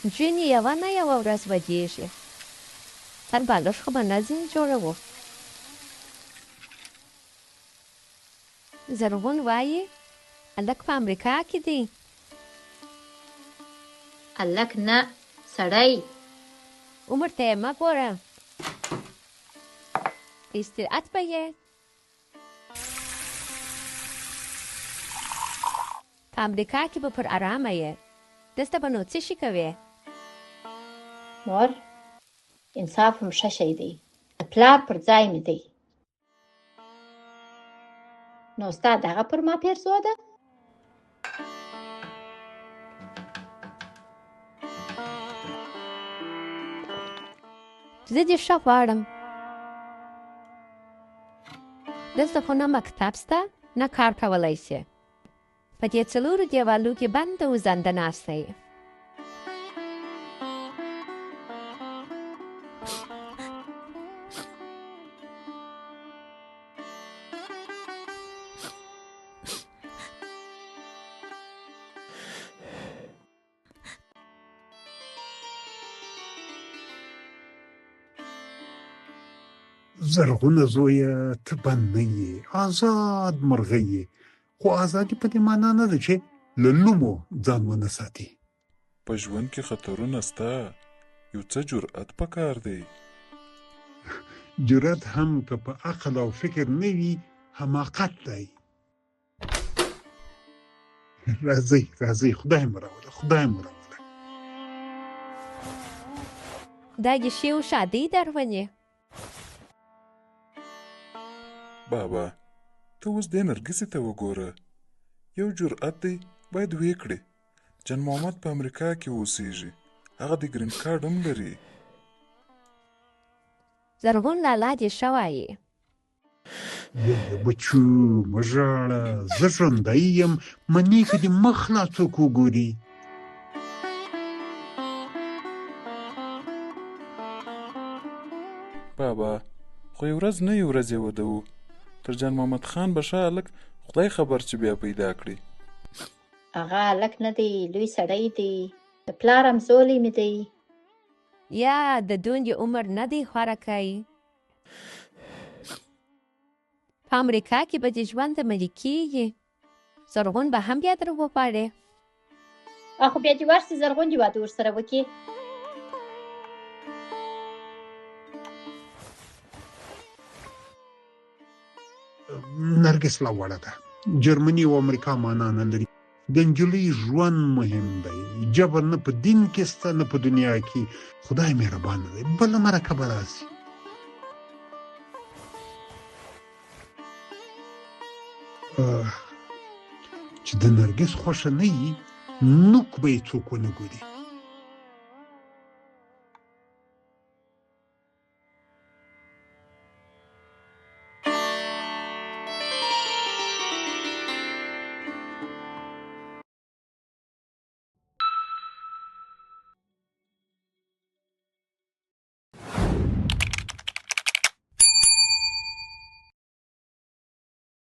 جونې یوه نه یوه ورځ بدیږي. تر بالښت خو به نه ځینې جوړوو. زرغون وایي هلک په امریکا کې دی. هلک نه سړی. عمر ته یې مه ګوره، استراحت به یې. په امریکا کې به پر ارامه یې، دلته به نو څه شي کوې؟ مور انصاف هم ښه شی دی، د پلار پر ځای مې دی. نو ستا دغه پر ما پیرزو ده؟ زه دې ښه غواړم. دلته خو نه مکتب سته نه کار کولی شې. په دې څلورو دیوالو کې بند او زنده ناسته یې. زرغونه زویه ته بند نه یې، آزاد مرغه یې، خو ازادي په دې معنا نه ده چې له لومو ځان ونه ساتي. په ژوند کې خطرونه سته، یو څه جرأت پکار دی. جرأت هم که په عقل او فکر نه وي حماقت دی. راځئ راځئ، خدای مو راوله، خدای مو راوله. دا دې ښې و شادۍ درونې. بابا ته اوس دې نرګسې ته وګوره، یو جرأت دی باید ویې کړې. جان محمد په امریکا کې اوسېږي، هغه د ګرین کارډ هم لري. زرغون لالا دې ښه وایي. بچو مه ژاړه، زه ژوندی یم، منې که دې مخ لا څوک وګوري. بابا خو یو ورځ نه یو ورځ یې واده و، تر جان محمد خان به ښه هلک خدای خبر چې بیا پیدا کړي. هغه هلک نه دی، لوی سړی دی، د پلار همزولی مې دی. یا د دوندې عمر نه دی خوره کوي. په امریکا کې به دې ژوند عملي کېږي. زرغون به هم بیا در وغواړې. خو بیا دې ورسې زرغون دې واده ورسره وکړي. نرګس لا وړه ده، جرمني او امریکا معنا نه لري. د نجلۍ ژوند مهم دی، جبر نه په دین کې سته نه په دنیا کې. خدای مهربانه دی، بله مرکه به راسي. چې د نرګس خوښه نه وي نوک به یې څوک ونه ګوري.